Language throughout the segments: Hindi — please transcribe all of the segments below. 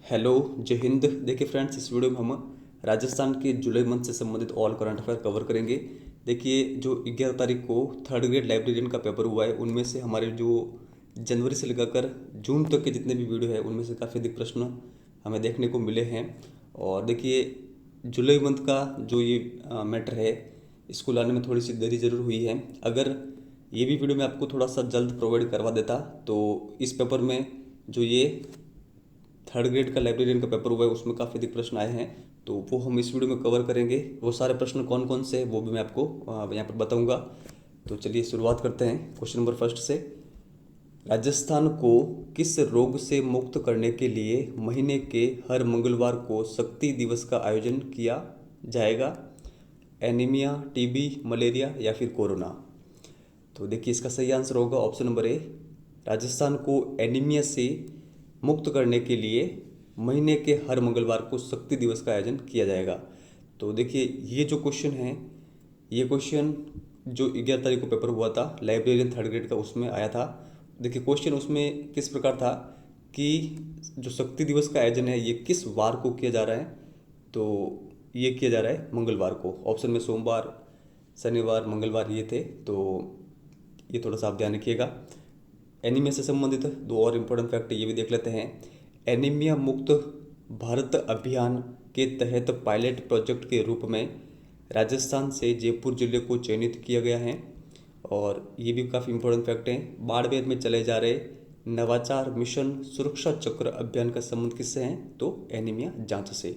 हेलो, जय हिंद। देखिए फ्रेंड्स, इस वीडियो में हम राजस्थान के जुलाई मंथ से संबंधित ऑल करंट अफेयर कवर करेंगे। देखिए, जो 11 तारीख को थर्ड ग्रेड लाइब्रेरियन का पेपर हुआ है, उनमें से हमारे जो जनवरी से लेकर जून तक के जितने भी वीडियो है उनमें से काफ़ी अधिक प्रश्न हमें देखने को मिले हैं। और देखिए, जुलाई मंथ का जो ये मैटर है, इसको लाने में थोड़ी सी देरी ज़रूर हुई है। अगर ये भी वीडियो मैं आपको थोड़ा सा जल्द प्रोवाइड करवा देता तो इस पेपर में जो ये थर्ड ग्रेड का लाइब्रेरियन का पेपर हुआ है उसमें काफ़ी अधिक प्रश्न आए हैं, तो वो हम इस वीडियो में कवर करेंगे। वो सारे प्रश्न कौन कौन से हैं वो भी मैं आपको यहाँ पर बताऊंगा। तो चलिए शुरुआत करते हैं क्वेश्चन नंबर फर्स्ट से। राजस्थान को किस रोग से मुक्त करने के लिए महीने के हर मंगलवार को शक्ति दिवस का आयोजन किया जाएगा? एनीमिया, टीबी, मलेरिया या फिर कोरोना? तो देखिए, इसका सही आंसर होगा ऑप्शन नंबर ए। राजस्थान को एनीमिया से मुक्त करने के लिए महीने के हर मंगलवार को शक्ति दिवस का आयोजन किया जाएगा। तो देखिए, ये जो क्वेश्चन है, ये क्वेश्चन जो 11 तारीख को पेपर हुआ था लाइब्रेरियन थर्ड ग्रेड का, उसमें आया था। देखिए, क्वेश्चन उसमें किस प्रकार था कि जो शक्ति दिवस का आयोजन है ये किस वार को किया जा रहा है? तो ये किया जा रहा है मंगलवार को। ऑप्शन में सोमवार, शनिवार, मंगलवार ये थे, तो ये थोड़ा सा आप ध्यान रखिएगा। एनीमिया से संबंधित दो और इम्पोर्टेंट फैक्ट ये भी देख लेते हैं। एनीमिया मुक्त भारत अभियान के तहत पायलट प्रोजेक्ट के रूप में राजस्थान से जयपुर जिले को चयनित किया गया है। और ये भी काफ़ी इम्पोर्टेंट फैक्ट हैं। बाड़मेर में चले जा रहे नवाचार मिशन सुरक्षा चक्र अभियान का संबंध किससे है? तो एनीमिया जांच से।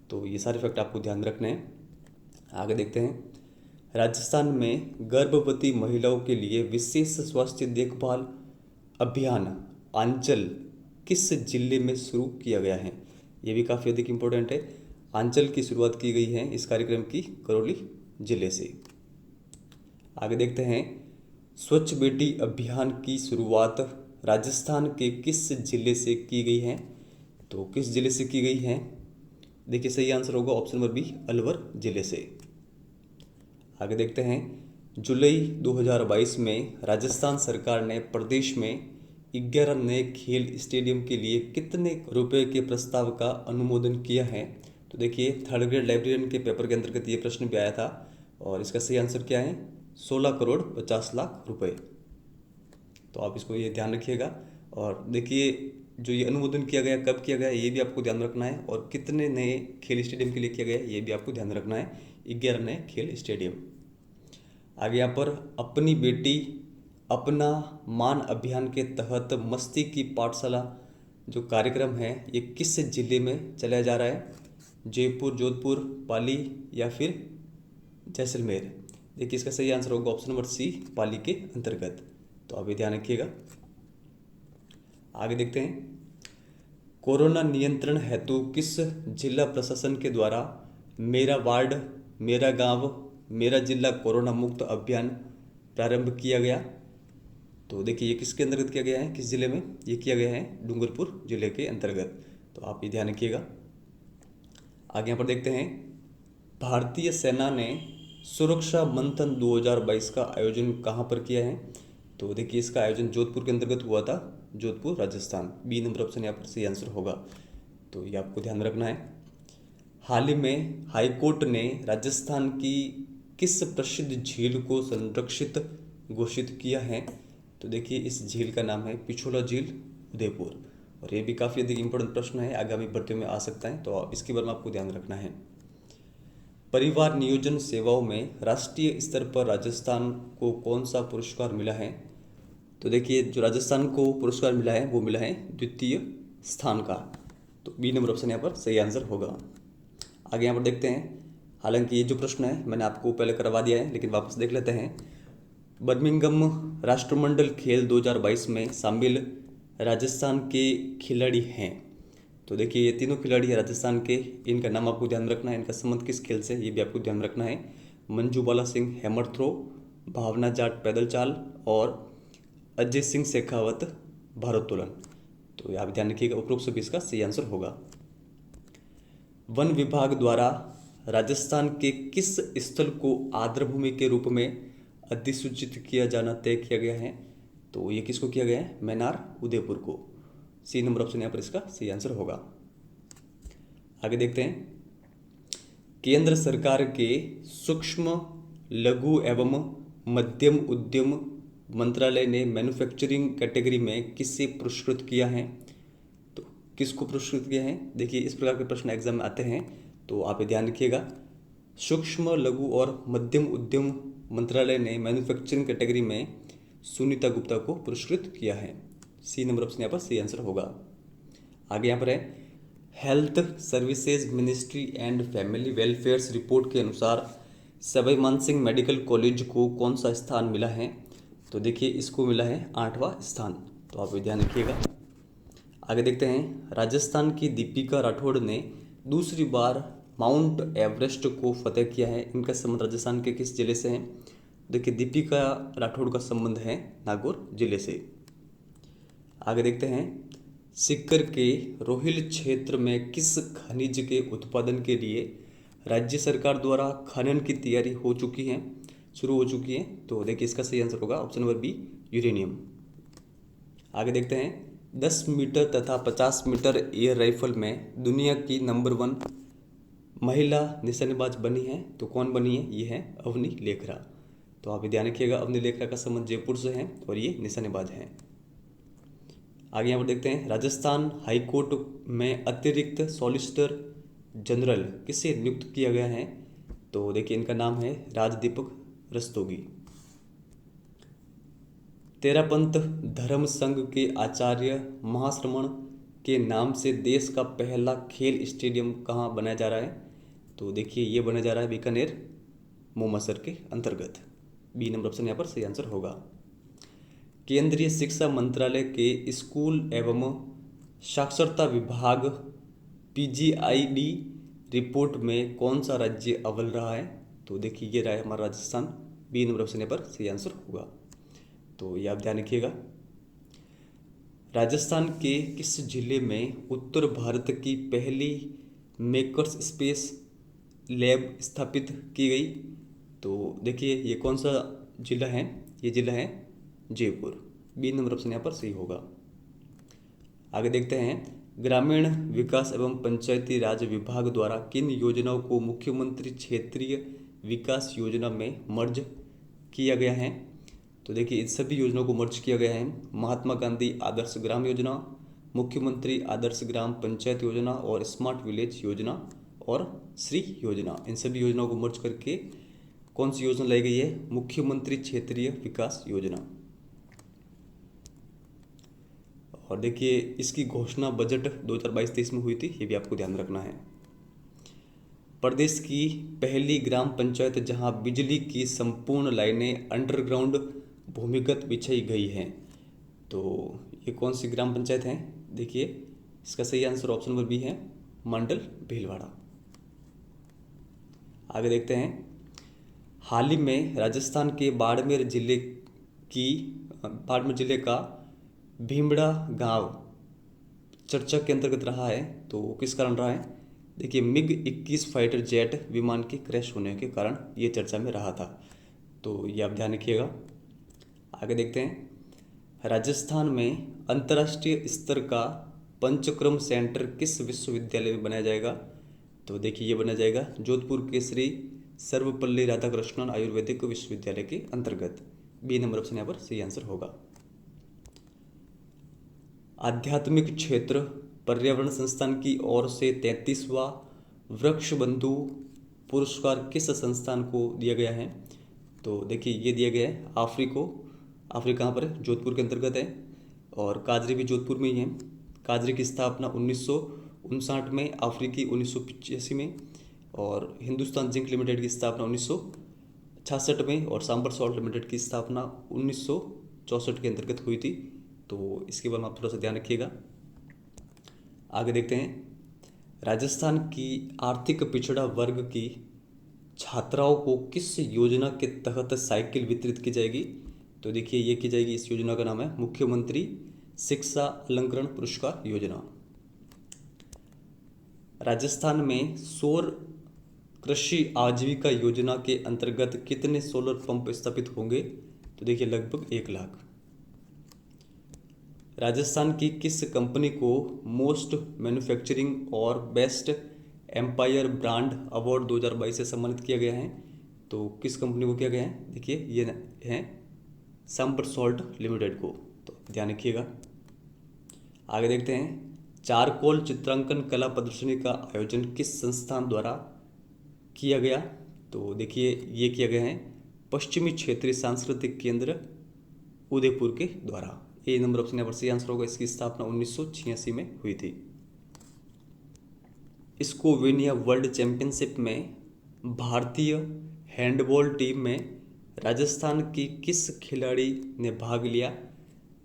तो ये सारे फैक्ट आपको ध्यान रखने हैं। आगे देखते हैं। राजस्थान में गर्भवती महिलाओं के लिए विशेष स्वास्थ्य देखभाल अभियान आंचल किस जिले में शुरू किया गया है? ये भी काफ़ी अधिक इम्पोर्टेंट है। आंचल की शुरुआत की गई है इस कार्यक्रम की करौली जिले से। आगे देखते हैं। स्वच्छ बेटी अभियान की शुरुआत राजस्थान के किस जिले से की गई है? तो किस जिले से की गई है? देखिए, सही आंसर होगा ऑप्शन नंबर बी, अलवर जिले से। आगे देखते हैं। जुलाई 2022 में राजस्थान सरकार ने प्रदेश में 11 नए खेल स्टेडियम के लिए कितने रुपए के प्रस्ताव का अनुमोदन किया है? तो देखिए, थर्ड ग्रेड लाइब्रेरियन के पेपर के अंतर्गत ये प्रश्न भी आया था और इसका सही आंसर क्या है? 16 करोड़ 50 लाख रुपए। तो आप इसको ये ध्यान रखिएगा। और देखिए, जो ये अनुमोदन किया गया, कब किया गया, ये भी आपको ध्यान रखना है। और कितने नए खेल स्टेडियम के लिए किया गया ये भी आपको ध्यान रखना है। 11 नए खेल स्टेडियम। आगे यहाँ पर अपनी बेटी अपना मान अभियान के तहत मस्ती की पाठशाला जो कार्यक्रम है ये किस जिले में चलाया जा रहा है? जयपुर, जोधपुर, पाली या फिर जैसलमेर? देखिए, इसका सही आंसर होगा ऑप्शन नंबर सी, पाली के अंतर्गत। तो आप ये ध्यान रखिएगा। आगे देखते हैं। कोरोना नियंत्रण हेतु किस जिला प्रशासन के द्वारा मेरा वार्ड मेरा गांव मेरा जिला कोरोना मुक्त अभियान प्रारंभ किया गया? तो देखिए, ये किसके अंतर्गत किया गया है, किस जिले में? ये किया गया है डूंगरपुर जिले के अंतर्गत। तो आप ये ध्यान रखिएगा। आगे यहाँ पर देखते हैं। भारतीय सेना ने सुरक्षा मंथन 2022 का आयोजन कहाँ पर किया है? तो देखिए, इसका आयोजन जोधपुर के अंतर्गत हुआ था, Jodhpur Rajasthan. B number option यहाँ पर सही आंसर होगा। तो ये आपको ध्यान रखना है। हाल ही में हाईकोर्ट ने राजस्थान की किस प्रसिद्ध झील को संरक्षित घोषित किया है? तो देखिए, इस झील का नाम है पिछोला झील, उदयपुर। और ये भी काफ़ी अधिक इम्पोर्टेंट प्रश्न है, आगामी भर्तियों में आ सकता है, तो इसके बारे में आपको ध्यान रखना है। परिवार नियोजन सेवाओं में राष्ट्रीय स्तर पर राजस्थान को कौन सा पुरस्कार मिला है? तो देखिए, जो राजस्थान को पुरस्कार मिला है वो मिला है द्वितीय स्थान का। तो बी नंबर ऑप्शन यहाँ पर सही आंसर होगा। आगे यहाँ पर देखते हैं। हालांकि ये जो प्रश्न है मैंने आपको पहले करवा दिया है, लेकिन वापस देख लेते हैं। बर्मिंघम राष्ट्रमंडल खेल 2022 में शामिल राजस्थान के खिलाड़ी हैं। तो देखिए, ये तीनों खिलाड़ी हैं राजस्थान के। इनका नाम आपको ध्यान रखना है। इनका संबंध किस खेल से, ये भी आपको ध्यान रखना है। मंजू बाला सिंह हैमर थ्रो, भावना जाट पैदल चाल और अजय सिंह शेखावत भारोत्तोलन। तो आप ध्यान रखिएगा, उपरोक्त सभी इसका सही आंसर होगा। वन विभाग द्वारा राजस्थान के किस स्थल को आर्द्रभूमि के रूप में अधिसूचित किया जाना तय किया गया है? तो ये किसको किया गया है? मैनार, उदयपुर को। सी नंबर ऑप्शन यहाँ पर इसका सही आंसर होगा। आगे देखते हैं, केंद्र सरकार के सूक्ष्म लघु एवं मध्यम उद्यम मंत्रालय ने मैन्युफैक्चरिंग कैटेगरी में किसे पुरस्कृत किया है? तो किसको पुरस्कृत किया है? देखिए इस प्रकार के प्रश्न एग्जाम में आते हैं, तो आप ये ध्यान रखिएगा। सूक्ष्म लघु और मध्यम उद्यम मंत्रालय ने मैन्युफैक्चरिंग कैटेगरी में सुनीता गुप्ता को पुरस्कृत किया है। सी नंबर ऑप्शन यहाँ पर सही आंसर होगा। आगे यहाँ पर है, health services ministry and family welfare report के अनुसार सवाई मानसिंह मेडिकल कॉलेज को कौन सा स्थान मिला है? तो देखिए इसको मिला है 8वां स्थान, तो आप ध्यान रखिएगा। आगे देखते हैं, राजस्थान की दीपिका राठौड़ ने दूसरी बार माउंट एवरेस्ट को फतेह किया है। इनका संबंध राजस्थान के किस जिले से है? देखिए दीपिका राठौड़ का संबंध है नागौर जिले से। आगे देखते हैं, सीकर के रोहिल क्षेत्र में किस खनिज के उत्पादन के लिए राज्य सरकार द्वारा खनन की तैयारी शुरू हो चुकी है? तो देखिए इसका सही आंसर होगा ऑप्शन नंबर बी, यूरेनियम। आगे देखते हैं, 10 मीटर तथा 50 मीटर एयर राइफल में दुनिया की नंबर 1 महिला निशानेबाज बनी है, तो कौन बनी है? ये है अवनी लेखरा। तो आप ध्यान रखिएगा, अवनी लेखरा का संबंध जयपुर से है और ये निशानेबाज हैं। आगे यहाँ पर देखते हैं, राजस्थान हाईकोर्ट में अतिरिक्त सॉलिसिटर जनरल किसे नियुक्त किया गया है? तो देखिए इनका नाम है राजदीपक रस्तोगी। तेरापंथ धर्म संघ के आचार्य महाश्रमण के नाम से देश का पहला खेल स्टेडियम कहाँ बनाया जा रहा है? तो देखिए ये बनाया जा रहा है बीकानेर मोमासर के अंतर्गत। बी नंबर ऑप्शन यहाँ पर सही आंसर होगा। केंद्रीय शिक्षा मंत्रालय के स्कूल एवं साक्षरता विभाग PGID रिपोर्ट में कौन सा राज्य अव्वल रहा है? तो देखिए ये रहा है हमारा राजस्थान। बी नंबर ऑप्शन पर सही आंसर होगा, तो ये आप ध्यान रखिएगा। राजस्थान के किस जिले में उत्तर भारत की पहली मेकर्स स्पेस लैब स्थापित की गई? तो देखिए ये कौन सा जिला है? ये जिला है जयपुर। बी नंबर ऑप्शन यहाँ पर सही होगा। आगे देखते हैं, ग्रामीण विकास एवं पंचायती राज विभाग द्वारा किन योजनाओं को मुख्यमंत्री क्षेत्रीय विकास योजना में मर्ज किया गया है? तो देखिए इन सभी योजनाओं को मर्ज किया गया है। महात्मा गांधी आदर्श ग्राम योजना, मुख्यमंत्री आदर्श ग्राम पंचायत योजना और स्मार्ट विलेज योजना और श्री योजना, इन सभी योजनाओं को मर्ज करके कौन सी योजना लाई गई है? मुख्यमंत्री क्षेत्रीय विकास योजना। और देखिए इसकी घोषणा बजट 2022-23 में हुई थी, ये भी आपको ध्यान रखना है। प्रदेश की पहली ग्राम पंचायत जहां बिजली की संपूर्ण लाइनें अंडरग्राउंड भूमिगत बिछाई गई हैं, तो ये कौन सी ग्राम पंचायत है? देखिए इसका सही आंसर ऑप्शन नंबर बी है, मंडल भीलवाड़ा। आगे देखते हैं, हाल ही में राजस्थान के बाड़मेर जिले का भीमड़ा गांव चर्चा के अंतर्गत रहा है, तो किस कारण रहा है? देखिए MiG-21 फाइटर जेट विमान के क्रैश होने के कारण ये चर्चा में रहा था, तो ये आप ध्यान रखिएगा। आगे देखते हैं, राजस्थान में अंतर्राष्ट्रीय स्तर का पंचक्रम सेंटर किस विश्वविद्यालय में बनाया जाएगा? तो देखिए ये बनाया जाएगा जोधपुर के श्री सर्वपल्ली राधाकृष्णन आयुर्वेदिक विश्वविद्यालय के अंतर्गत। बी नंबर ऑप्शन यहाँ पर सही आंसर होगा। आध्यात्मिक क्षेत्र पर्यावरण संस्थान की ओर से 33वां वृक्ष बंधु पुरस्कार किस संस्थान को दिया गया है? तो देखिए ये दिया गया है आफरी कहाँ पर है? जोधपुर के अंतर्गत है, और काजरी भी जोधपुर में ही है। काजरी की स्थापना 1959 में, आफरी की 1985 में, और हिंदुस्तान जिंक लिमिटेड की स्थापना 1966 में, और सांबर सॉल्ट लिमिटेड की स्थापना 1964 के अंतर्गत हुई थी। तो इसके बारे में आप थोड़ा सा ध्यान रखिएगा। आगे देखते हैं, राजस्थान की आर्थिक पिछड़ा वर्ग की छात्राओं को किस योजना के तहत साइकिल वितरित की जाएगी? तो देखिए ये की जाएगी, इस योजना का नाम है मुख्यमंत्री शिक्षा अलंकरण पुरस्कार योजना। राजस्थान में सौर कृषि आजीविका योजना के अंतर्गत कितने सोलर पंप स्थापित होंगे? तो देखिए लगभग 1 लाख। राजस्थान की किस कंपनी को मोस्ट मैन्युफैक्चरिंग और बेस्ट एम्पायर ब्रांड अवार्ड 2022 से सम्मानित किया गया है। तो किस कंपनी को किया गया है, देखिए ये है संपर सॉल्ट लिमिटेड को, तो ध्यान रखिएगा। आगे देखते हैं, चारकोल चित्रांकन कला प्रदर्शनी का आयोजन किस संस्थान द्वारा किया गया। तो देखिए ये किया गया है पश्चिमी क्षेत्रीय सांस्कृतिक केंद्र उदयपुर के द्वारा। ए नंबर ऑप्शन यहाँ पर सही आंसर होगा। इसकी स्थापना 1986 में हुई थी। स्लोवेनिया वर्ल्ड चैंपियनशिप में भारतीय हैंडबॉल टीम में राजस्थान की किस खिलाड़ी ने भाग लिया।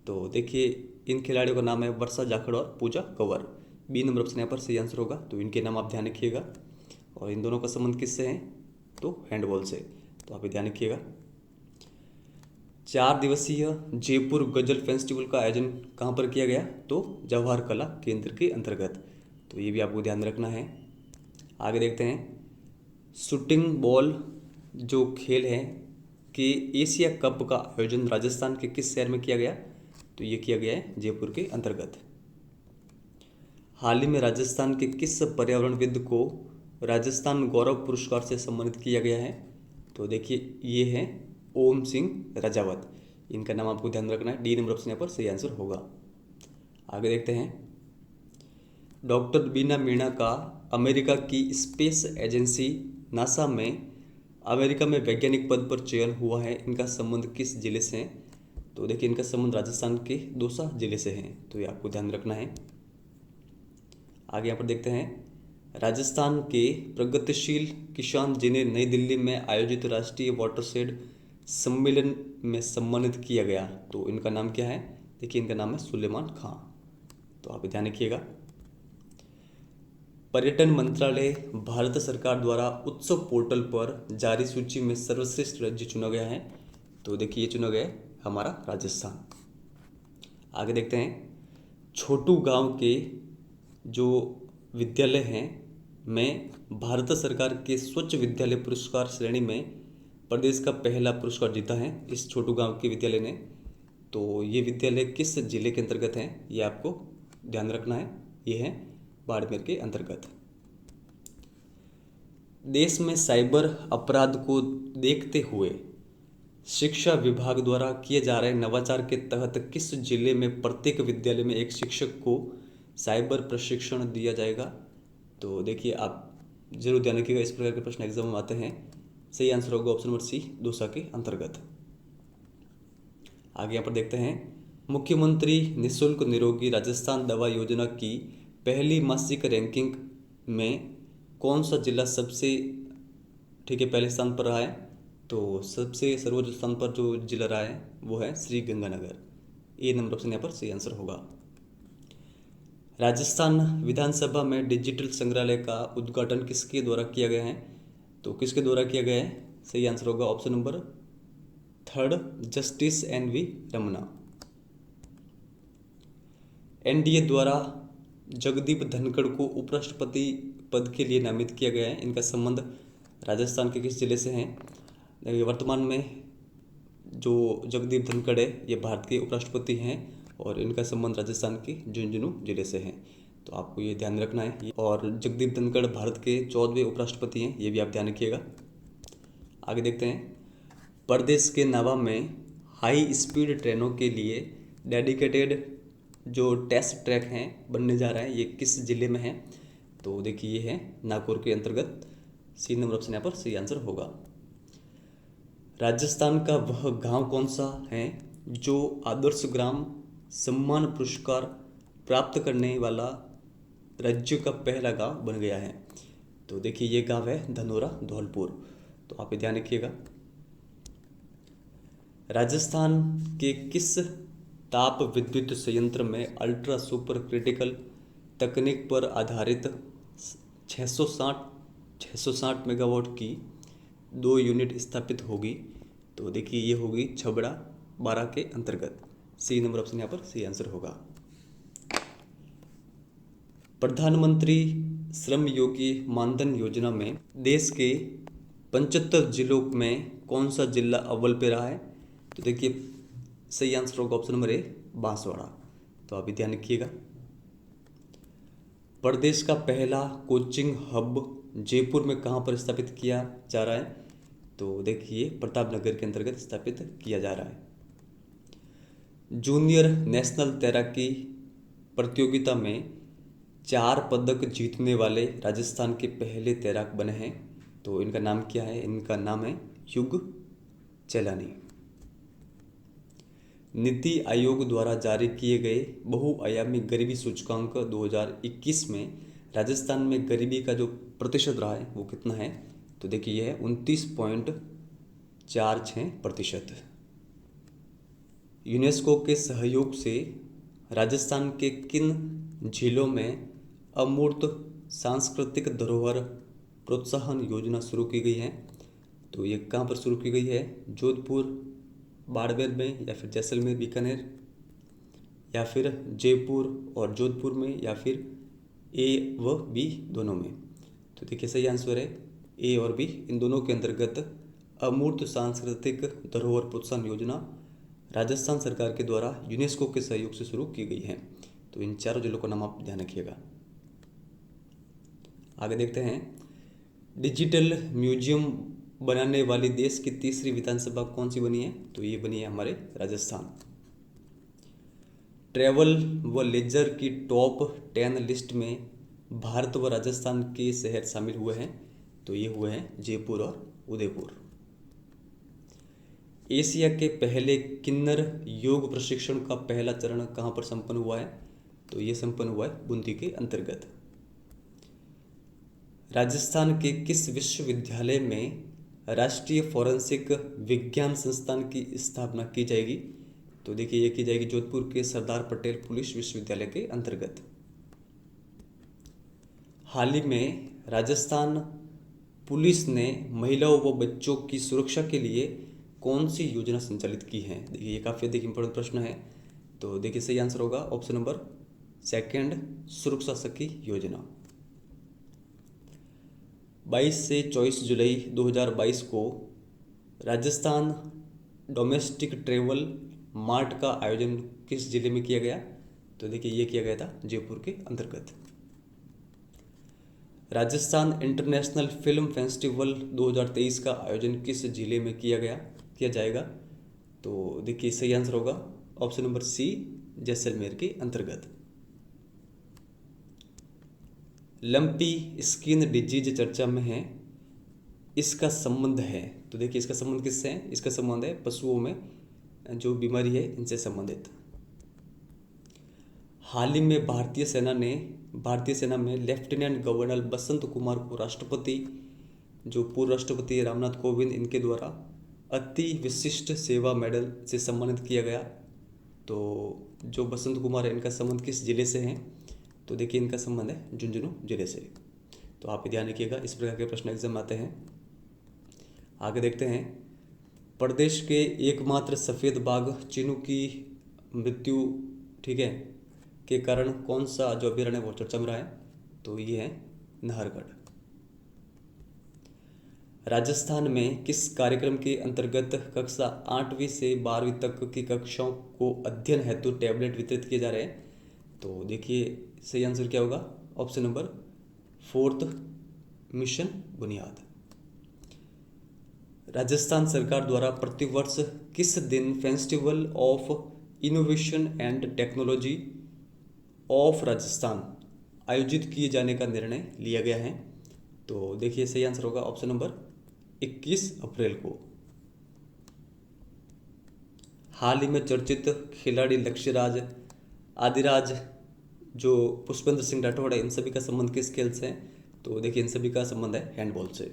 तो देखिए इन खिलाड़ियों का नाम है वर्षा जाखड़ और पूजा कंवर। बी नंबर ऑप्शन यहाँ पर सही आंसर होगा। तो इनके नाम आप ध्यान रखिएगा। और इन दोनों का संबंध किससे है, तो हैंडबॉल से, तो आप ध्यान रखिएगा। 4 दिवसीय जयपुर गजल फेस्टिवल का आयोजन कहाँ पर किया गया, तो जवाहर कला केंद्र के अंतर्गत, तो ये भी आपको ध्यान रखना है। आगे देखते हैं, शूटिंग बॉल जो खेल है कि एशिया कप का आयोजन राजस्थान के किस शहर में किया गया। तो ये किया गया है जयपुर के अंतर्गत। हाल ही में राजस्थान के किस पर्यावरणविद को राजस्थान गौरव पुरस्कार से सम्मानित किया गया है। तो देखिए ये है ओम सिंह राजावत। इनका नाम आपको ध्यान रखना है। डी नंबर ऑप्शन यहाँ पर सही आंसर होगा। आगे देखते हैं, डॉक्टर बीना मीणा का अमेरिका की स्पेस एजेंसी नासा में अमेरिका में वैज्ञानिक पद पर चयन हुआ है। इनका संबंध किस जिले से है। तो देखिए इनका संबंध राजस्थान के दौसा जिले से है, तो ये आपको ध्यान रखना है। आगे यहाँ पर देखते हैं, राजस्थान के प्रगतिशील किसान जिन्हें नई दिल्ली में आयोजित राष्ट्रीय वाटरशेड सम्मेलन में सम्मानित किया गया। तो इनका नाम क्या है, देखिए इनका नाम है सुलेमान खां, तो आप ध्यान रखिएगा। पर्यटन मंत्रालय भारत सरकार द्वारा उत्सव पोर्टल पर जारी सूची में सर्वश्रेष्ठ राज्य चुना गया है। तो देखिए ये चुना गया है हमारा राजस्थान। आगे देखते हैं, छोटू गांव के जो विद्यालय हैं में भारत सरकार के स्वच्छ विद्यालय पुरस्कार श्रेणी में प्रदेश का पहला पुरस्कार जीता है इस छोटू गांव के विद्यालय ने। तो ये विद्यालय किस जिले के अंतर्गत है, ये आपको ध्यान रखना है। ये है बाड़मेर के अंतर्गत। देश में साइबर अपराध को देखते हुए शिक्षा विभाग द्वारा किए जा रहे नवाचार के तहत किस जिले में प्रत्येक विद्यालय में एक शिक्षक को साइबर प्रशिक्षण दिया जाएगा। तो देखिए आप जरूर ध्यान रखिएगा, इस प्रकार के प्रश्न एग्जाम में आते हैं। सही आंसर होगा ऑप्शन नंबर सी, दौसा के अंतर्गत। आगे यहाँ पर देखते हैं, मुख्यमंत्री निःशुल्क निरोगी राजस्थान दवा योजना की पहली मासिक रैंकिंग में कौन सा जिला सबसे पहले स्थान पर रहा है। तो सबसे सर्वोच्च स्थान पर जो जिला रहा है वो है श्री गंगानगर। ए नंबर ऑप्शन यहाँ पर सही आंसर होगा। राजस्थान विधानसभा में डिजिटल संग्रहालय का उद्घाटन किसके द्वारा किया गया है। तो किसके द्वारा किया गया है, सही आंसर होगा option number 3 justice NV Ramana. NDA द्वारा जगदीप धनखड़ को उपराष्ट्रपति पद के लिए नामित किया गया है। इनका संबंध राजस्थान के किस जिले से है। वर्तमान में जो जगदीप धनखड़ है ये भारत के उपराष्ट्रपति हैं और इनका संबंध राजस्थान के झुंझुनू जिले से है, तो आपको ये ध्यान रखना है। और जगदीप धनखड़ भारत के 14वें उपराष्ट्रपति हैं, ये भी आप ध्यान रखिएगा। आगे देखते हैं, प्रदेश के नवा में हाई स्पीड ट्रेनों के लिए डेडिकेटेड जो टेस्ट ट्रैक हैं बनने जा रहा है, ये किस जिले में है। तो देखिए ये है नागौर के अंतर्गत। सी नंबर ऑप्शन यहाँ पर सही आंसर होगा। राजस्थान का वह गांव कौन सा है जो आदर्श ग्राम सम्मान पुरस्कार प्राप्त करने वाला राज्य का पहला गांव बन गया है। तो देखिए ये गांव है धनोरा धौलपुर, तो आप ध्यान रखिएगा। राजस्थान के किस ताप विद्युत संयंत्र में अल्ट्रा सुपर क्रिटिकल तकनीक पर आधारित 660 मेगावाट की 2 यूनिट स्थापित होगी। तो देखिए ये होगी छबड़ा 12 के अंतर्गत। सी नंबर ऑप्शन यहाँ पर सही आंसर होगा। प्रधानमंत्री श्रम योगी मानधन योजना में देश के 75 जिलों में कौन सा जिला अव्वल पे रहा है। तो देखिए सही आंसर होगा ऑप्शन नंबर ए बांसवाड़ा, तो आप ध्यान रखिएगा। प्रदेश का पहला कोचिंग हब जयपुर में कहाँ पर स्थापित किया जा रहा है? तो देखिए प्रतापनगर के अंतर्गत स्थापित किया जा रहा है। जूनियर नेशनल तैराकी प्रतियोगिता में 4 पदक जीतने वाले राजस्थान के पहले तैराक बने हैं। तो इनका नाम क्या है? इनका नाम है युग चैलानी। नीति आयोग द्वारा जारी किए गए बहुआयामी गरीबी सूचकांक 2021 में राजस्थान में गरीबी का जो प्रतिशत रहा है वो कितना है? तो देखिए यह है 29.46%। यूनेस्को के सहयोग से राजस्थान के किन झीलों में अमूर्त सांस्कृतिक धरोहर प्रोत्साहन योजना शुरू की गई है? तो ये कहाँ पर शुरू की गई है? जोधपुर, बाड़मेर में, या फिर जैसलमेर, बीकानेर, या फिर जयपुर और जोधपुर में, या फिर ए व बी दोनों में। तो देखिए सही आंसर है ए और बी, इन दोनों के अंतर्गत अमूर्त सांस्कृतिक धरोहर प्रोत्साहन योजना राजस्थान सरकार के द्वारा यूनेस्को के सहयोग से शुरू की गई है। तो इन चारों जिलों का नाम आप ध्यान रखिएगा। आगे देखते हैं, डिजिटल म्यूजियम बनाने वाली देश की तीसरी विधानसभा कौन सी बनी है? तो ये बनी है हमारे राजस्थान। ट्रैवल व लेजर की टॉप 10 लिस्ट में भारत व राजस्थान के शहर शामिल हुए हैं। तो ये हुए हैं जयपुर और उदयपुर। एशिया के पहले किन्नर योग प्रशिक्षण का पहला चरण कहाँ पर संपन्न हुआ है? तो ये संपन्न हुआ है बूंदी के अंतर्गत। राजस्थान के किस विश्वविद्यालय में राष्ट्रीय फॉरेंसिक विज्ञान संस्थान की स्थापना की जाएगी? तो देखिए ये की जाएगी जोधपुर के सरदार पटेल पुलिस विश्वविद्यालय के अंतर्गत। हाल ही में राजस्थान पुलिस ने महिलाओं व बच्चों की सुरक्षा के लिए कौन सी योजना संचालित की है? देखिए ये काफ़ी अधिक इंपॉर्टेंट प्रश्न है। तो देखिए सही आंसर होगा ऑप्शन नंबर सेकंड, सुरक्षा सखी योजना। 22 से 24 जुलाई 2022 को राजस्थान डोमेस्टिक ट्रेवल मार्ट का आयोजन किस जिले में किया गया? तो देखिए ये किया गया था जयपुर के अंतर्गत। राजस्थान इंटरनेशनल फिल्म फेस्टिवल 2023 का आयोजन किस जिले में किया जाएगा? तो देखिए सही आंसर होगा ऑप्शन नंबर सी, जैसलमेर के अंतर्गत। लंपी स्किन डिजीज चर्चा में है, इसका संबंध है? तो देखिए इसका संबंध किससे है? इसका संबंध है पशुओं में जो बीमारी है इनसे संबंधित। हाल ही में भारतीय सेना में लेफ्टिनेंट गवर्नर बसंत कुमार को पूर्व राष्ट्रपति रामनाथ कोविंद इनके द्वारा अति विशिष्ट सेवा मेडल से सम्मानित किया गया। तो जो बसंत कुमार है इनका संबंध किस जिले से है? तो देखिए इनका संबंध है झुंझुनू जिले से। तो आप ध्यान रखिएगा, इस प्रकार के प्रश्न एग्जाम आते हैं। आगे देखते हैं, प्रदेश के एकमात्र सफ़ेद बाघ चीनू की मृत्यु के कारण कौन सा जो अभयारण्य वो चर्चा में रहा है? तो ये है नाहरगढ़। राजस्थान में किस कार्यक्रम के अंतर्गत कक्षा 8वीं से 12वीं तक की कक्षाओं को अध्ययन हेतु टैबलेट वितरित किए जा रहे हैं? तो देखिए सही आंसर क्या होगा? ऑप्शन नंबर 4, मिशन बुनियाद। राजस्थान सरकार द्वारा प्रतिवर्ष किस दिन festival of innovation and technology of Rajasthan आयोजित किए जाने का निर्णय लिया गया है? तो देखिए सही आंसर होगा ऑप्शन नंबर 21 अप्रैल को। हाल ही में चर्चित खिलाड़ी लक्ष्यराज, आदिराज, जो पुष्पेंद्र सिंह राठौड़ है, इन सभी का संबंध किस खेल से है? तो देखिए इन सभी का संबंध है हैंडबॉल से।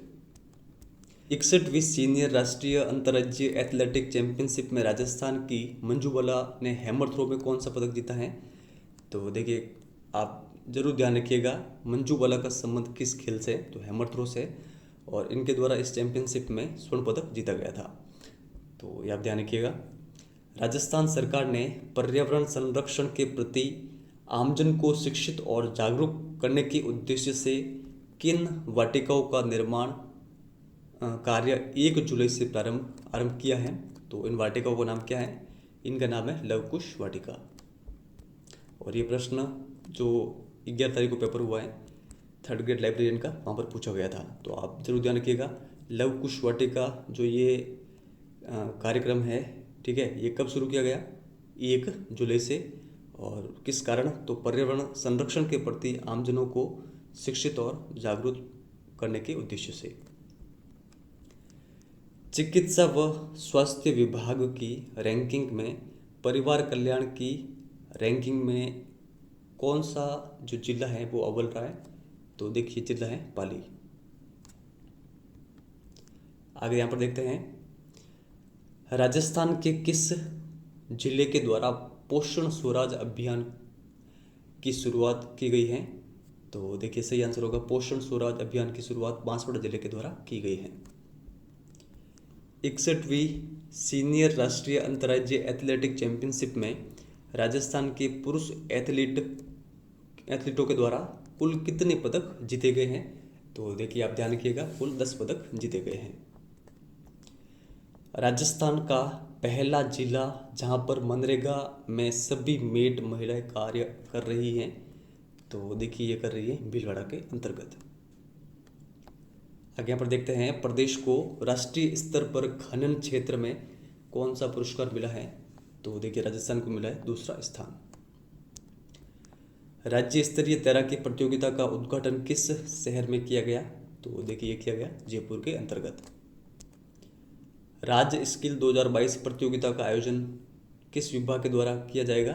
61वीं सीनियर राष्ट्रीय अंतर्राज्यीय एथलेटिक चैंपियनशिप में राजस्थान की मंजू बाला ने हैमर थ्रो में कौन सा पदक जीता है? तो देखिए आप जरूर ध्यान रखिएगा, मंजू बाला का संबंध किस खेल से? तो हैमर थ्रो से, और इनके द्वारा इस चैंपियनशिप में स्वर्ण पदक जीता गया था। तो ये आप ध्यान रखिएगा। राजस्थान सरकार ने पर्यावरण संरक्षण के प्रति आमजन को शिक्षित और जागरूक करने के उद्देश्य से किन वाटिकाओं का निर्माण कार्य 1 जुलाई से आरंभ किया है? तो इन वाटिकाओं का नाम क्या है? इनका नाम है लवकुश वाटिका। और ये प्रश्न जो 11 तारीख को पेपर हुआ है थर्ड ग्रेड लाइब्रेरियन का, वहाँ पर पूछा गया था। तो आप जरूर ध्यान रखिएगा। लव कुश वाटिका जो ये कार्यक्रम है, ठीक है, ये कब शुरू किया गया? 1 जुलाई से। और किस कारण? तो पर्यावरण संरक्षण के प्रति आमजनों को शिक्षित और जागरूक करने के उद्देश्य से। चिकित्सा व स्वास्थ्य विभाग की रैंकिंग में परिवार कल्याण की रैंकिंग में कौन सा जो जिला है वो अव्वल रहा है? तो देखिए जिला है पाली। आगे यहाँ पर देखते हैं, राजस्थान के किस जिले के द्वारा पोषण स्वराज अभियान की शुरुआत की गई है? तो देखिए सही आंसर होगा, पोषण स्वराज अभियान की शुरुआत बांसवाड़ा जिले के द्वारा की गई है। 61वीं सीनियर राष्ट्रीय अंतर्राज्यीय एथलेटिक चैंपियनशिप में राजस्थान के पुरुष एथलीटों के द्वारा कुल कितने पदक जीते गए हैं? तो देखिए आप ध्यान रखिएगा, कुल 10 पदक जीते गए हैं। राजस्थान का पहला जिला जहां पर मनरेगा में सभी मेड महिलाएं कार्य कर रही हैं, तो देखिए ये कर रही है भीलवाड़ा के अंतर्गत। आगे यहाँ पर देखते हैं, प्रदेश को राष्ट्रीय स्तर पर खनन क्षेत्र में कौन सा पुरस्कार मिला है? तो देखिए राजस्थान को मिला है दूसरा स्थान। राज्य स्तरीय तैराकी प्रतियोगिता का उद्घाटन किस शहर में किया गया? तो देखिए ये किया गया जयपुर के अंतर्गत। राज्य स्किल 2022 प्रतियोगिता का आयोजन किस विभाग के द्वारा किया जाएगा?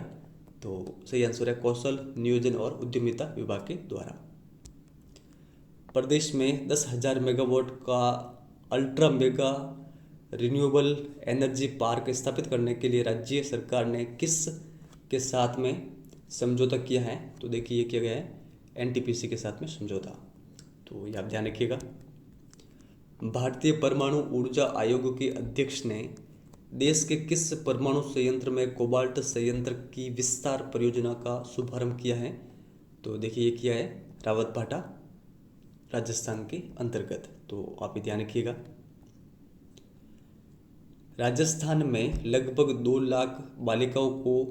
तो सही आंसर है कौशल नियोजन और उद्यमिता विभाग के द्वारा। प्रदेश में 10,000 मेगावाट का ultra mega renewable energy park स्थापित करने के लिए राज्य सरकार ने किस के साथ में समझौता किया है? तो देखिए ये किया गया है एनटीपीसी के साथ में समझौता। तो ये आप ध्यान रखिएगा। भारतीय परमाणु ऊर्जा आयोग के अध्यक्ष ने देश के किस परमाणु संयंत्र में कोबाल्ट संयंत्र की विस्तार परियोजना का शुभारंभ किया है? तो देखिए ये किया है रावतभाटा राजस्थान के अंतर्गत। तो आप ये ध्यान रखिएगा। राजस्थान में लगभग 2 लाख बालिकाओं को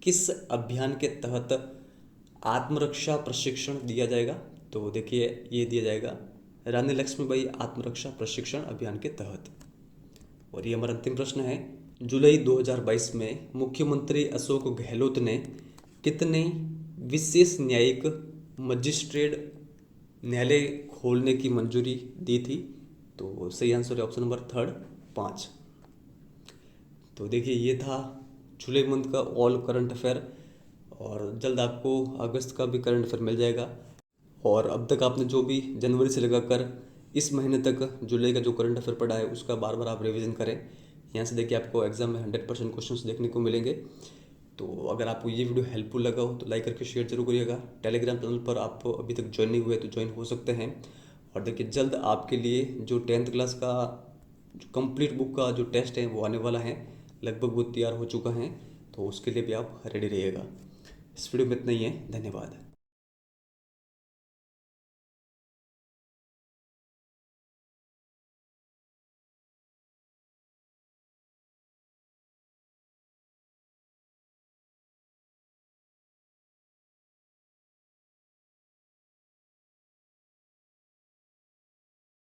किस अभियान के तहत आत्मरक्षा प्रशिक्षण दिया जाएगा? तो देखिए ये दिया जाएगा रानी लक्ष्मीबाई आत्मरक्षा प्रशिक्षण अभियान के तहत। और ये हमारा अंतिम प्रश्न है, जुलाई 2022 में मुख्यमंत्री अशोक गहलोत ने कितने विशेष न्यायिक मजिस्ट्रेट न्यायालय खोलने की मंजूरी दी थी? तो सही आंसर है ऑप्शन नंबर 3 5। तो देखिए ये था जुलाई मंथ का ऑल करंट अफेयर, और जल्द आपको अगस्त का भी करंट अफेयर मिल जाएगा। और अब तक आपने जो भी जनवरी से लगाकर इस महीने तक जुलाई का जो करंट अफेयर पढ़ा है उसका बार बार आप रिवीजन करें। यहाँ से देखिए आपको एग्जाम में 100% क्वेश्चंस देखने को मिलेंगे। तो अगर आपको ये वीडियो हेल्पफुल लगा हो तो लाइक करके शेयर जरूर करिएगा। टेलीग्राम चैनल पर आप अभी तक ज्वाइन नहीं हुए तो ज्वाइन हो सकते हैं। और देखिए जल्द आपके लिए जो 10th क्लास का जो कंप्लीट बुक का जो टेस्ट है वो आने वाला है, लगभग वो तैयार हो चुका है, तो उसके लिए भी आप रेडी रहिएगा। इस वीडियो में इतना ही है, धन्यवाद।